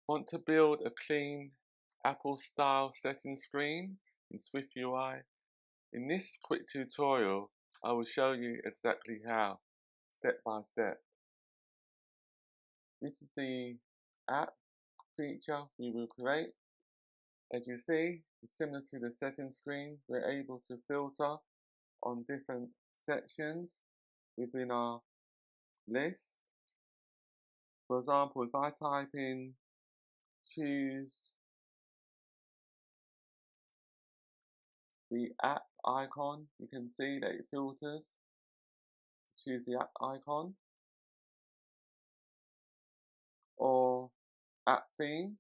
Want to build a clean Apple-style setting screen in SwiftUI? In this quick tutorial, I will show you exactly how, step by step. This is the app feature we will create. As you see, it's similar to the setting screen. We're able to filter on different sections within our list. For example, if I type in choose the app icon, you can see that it filters to choose the app icon, or app theme.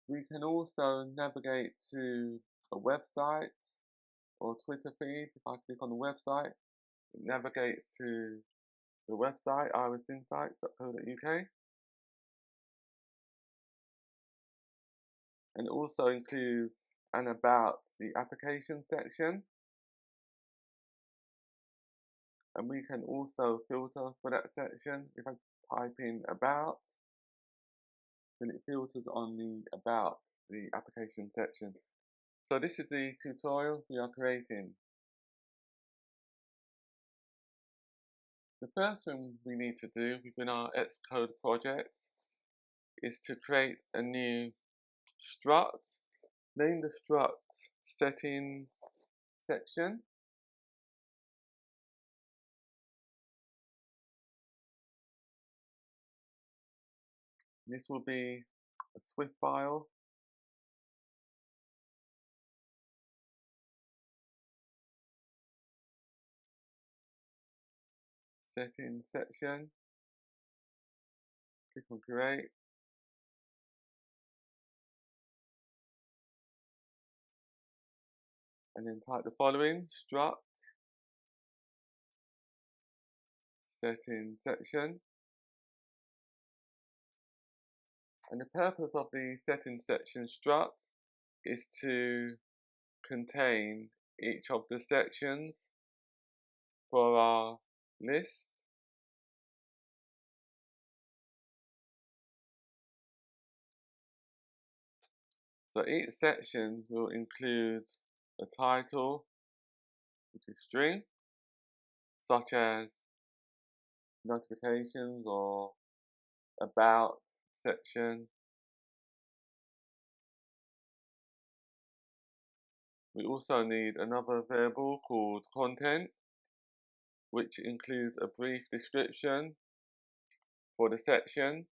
We can also navigate to a website or Twitter feed. If I click on the website, it navigates to the website, irisinsights.co.uk. And it also includes an about the application section. And we can also filter for that section. If I type in about, then it filters on the about the application section. So this is the tutorial we are creating. The first thing we need to do within our Xcode project is to create a new struct. Name the struct setting section. This will be a Swift file. Settings section. Click on create. And then type the following: struct settings section. And the purpose of the settings section struct is to contain each of the sections for our list. So each section will include a title, which is string, such as notifications or about section. We also need another variable called content, which includes a brief description for the section.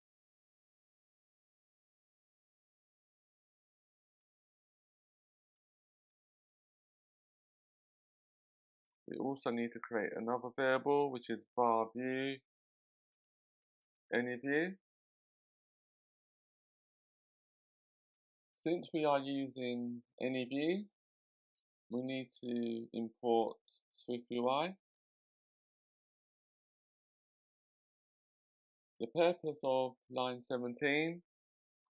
We also need to create another variable, which is var view anyView. Since we are using anyView, we need to import SwiftUI. The purpose of line 17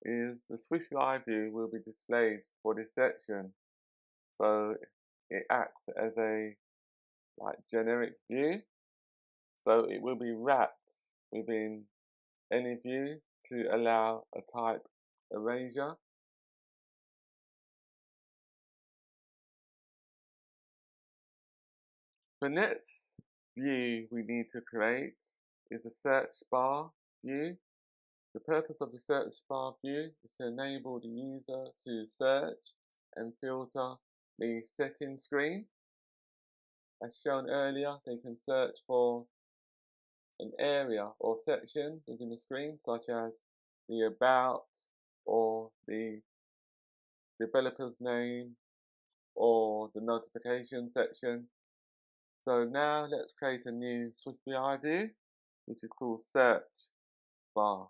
is the SwiftUI view will be displayed for this section. So it acts as a generic view. So it will be wrapped within any view to allow a type erasure. The next view we need to create is the search bar view. The purpose of the search bar view is to enable the user to search and filter the settings screen. As shown earlier, they can search for an area or section within the screen, such as the about or the developer's name or the notification section. So now let's create a new SwiftUI view, which is called search bar.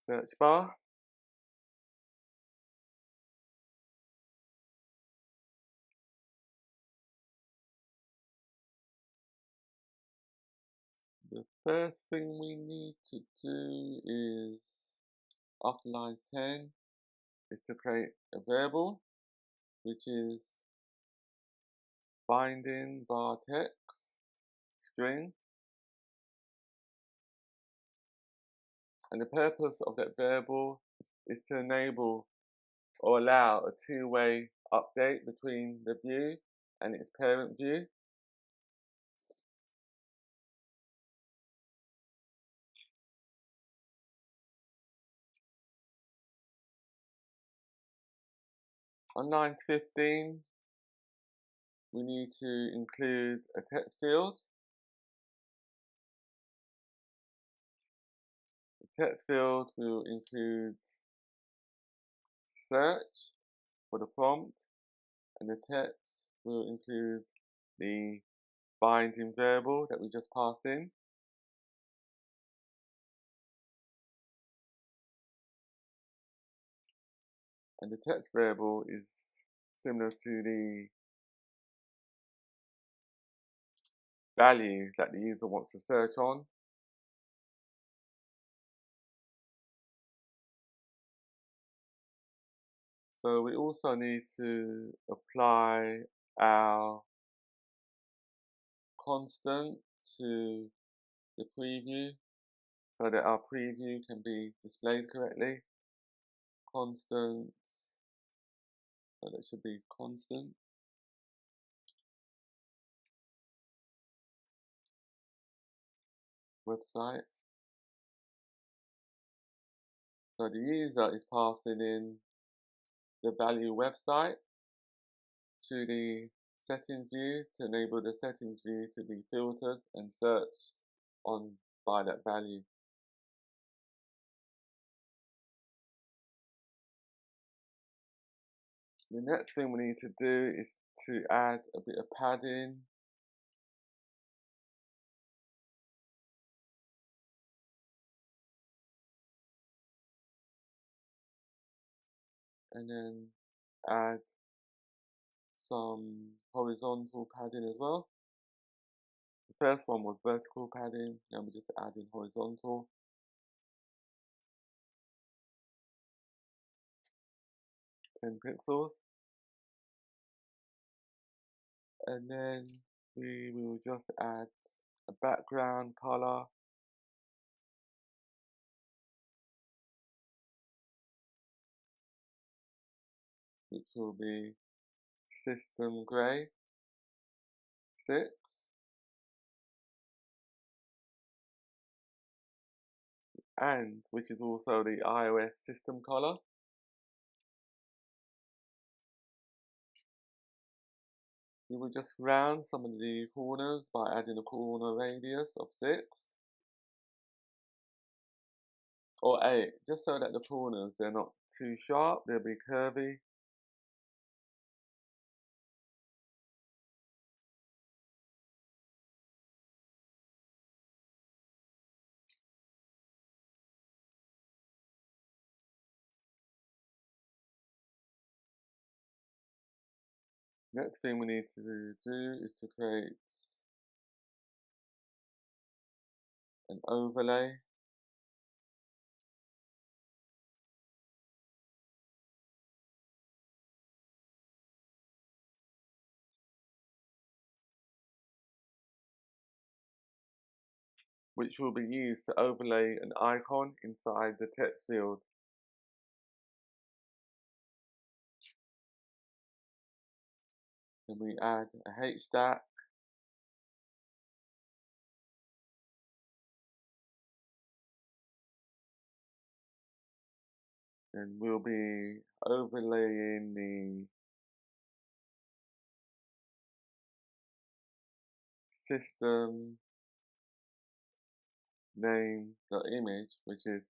Search bar. The first thing we need to do is, after lines 10, is to create a variable, which is binding var text string. And the purpose of that variable is to enable or allow a two-way update between the view and its parent view. On lines 15, we need to include a text field. The text field will include search for the prompt, and the text will include the binding variable that we just passed in. And the text variable is similar to the value that the user wants to search on. So we also need to apply our constant to the preview so that our preview can be displayed correctly. Constant, so that should be constant. Website. So the user is passing in the value website to the settings view to enable the settings view to be filtered and searched on by that value. The next thing we need to do is to add a bit of padding. And then add some horizontal padding as well. The first one was vertical padding, now we're just adding horizontal. Ten pixels. And then we will just add a background color. Which will be system gray 6. And which is also the iOS system color. We will just round some of the corners by adding a corner radius of 6 or 8, just so that the corners, they're not too sharp, they'll be curvy. Next thing we need to do is to create an overlay. Which will be used to overlay an icon inside the text field. Then we add a H stack. And we'll be overlaying the system name.image, which is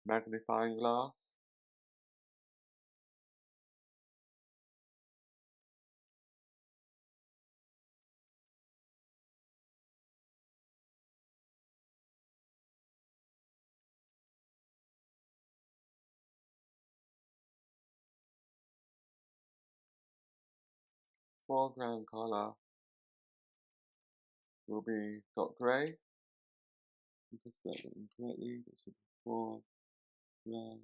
magnifying glass. Foreground color will be gray. I just spelled it incorrectly. It should be foreground.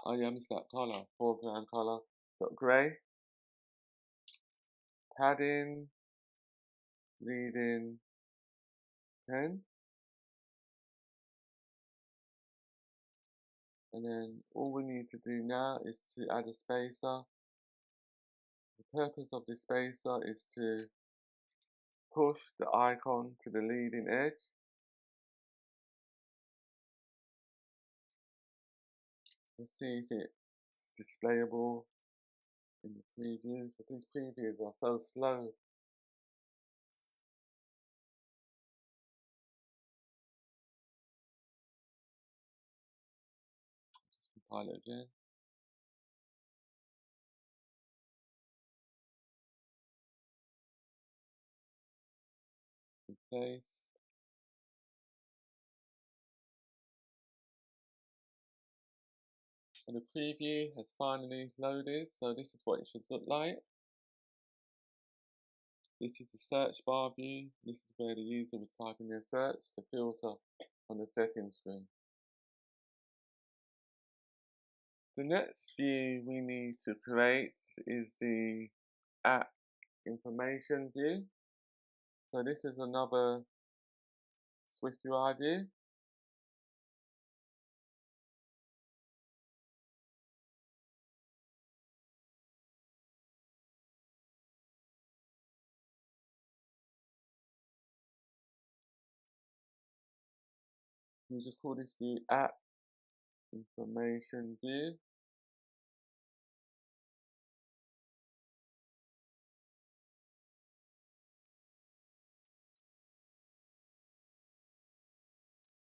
Oh yeah, I missed that color. Foreground color. Dot grey. Padding. Leading 10. And then all we need to do now is to add a spacer. The purpose of the spacer is to push the icon to the leading edge. Let's see if it's displayable in the preview, because these previews are so slow. Just compile it again. Replace. And the preview has finally loaded, so this is what it should look like. This is the search bar view. This is where the user would type in their search to filter on the settings screen. The next view we need to create is the app information view. So this is another SwiftUI view. We just call this view app information view.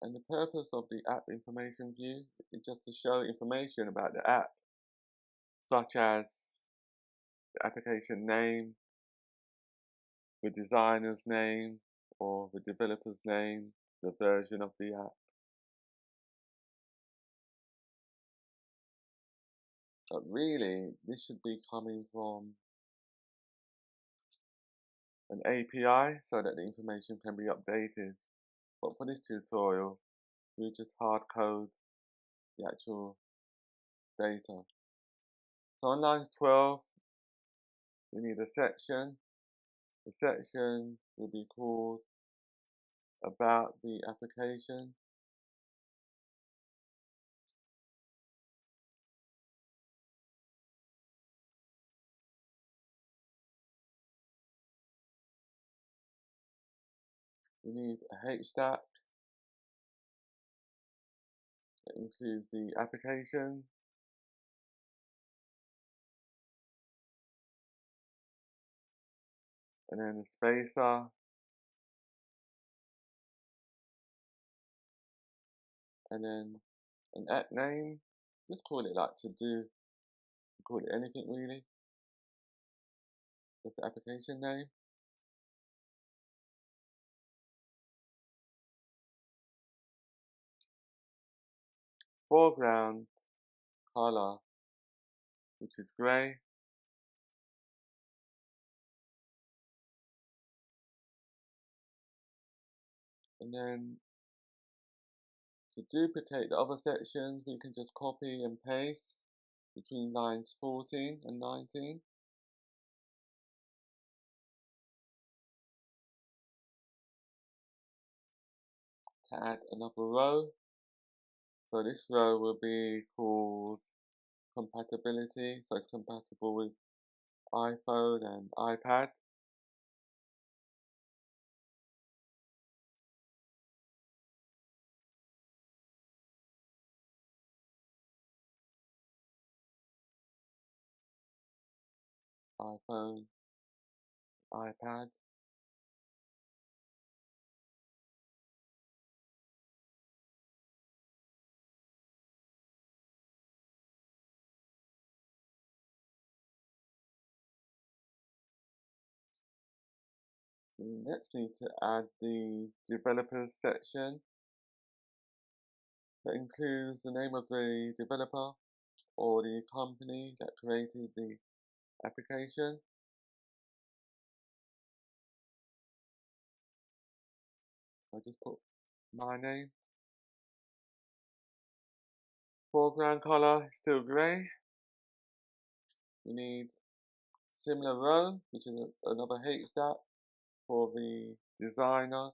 And the purpose of the app information view is just to show information about the app, such as the application name, the designer's name, or the developer's name, the version of the app. But really, this should be coming from an API so that the information can be updated. But for this tutorial, we just hard code the actual data. So on line 12, we need a section. The section will be called about the application. We need a HTAG that includes the application, and then a spacer, and then an app name. Just call it like to do. Call it anything really. That's the application name. Foreground color, which is grey. And then to duplicate the other sections, we can just copy and paste between lines 14 and 19. To add another row. So this row will be called compatibility. So it's compatible with iPhone and iPad. iPhone, iPad. We next need to add the developers section. That includes the name of the developer or the company that created the application. I just put my name. Foreground color is still grey. We need similar row, which is another haystack for the designer.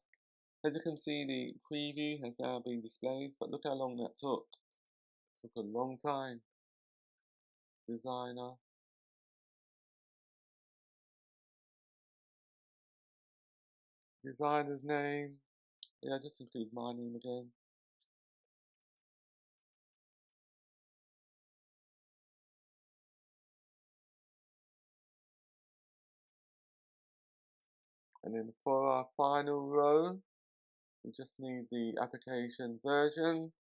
As you can see, the preview has now been displayed, but look how long that took. It took a long time. Designer. Designer's name. Yeah, just include my name again. And then for our final row, we just need the application version.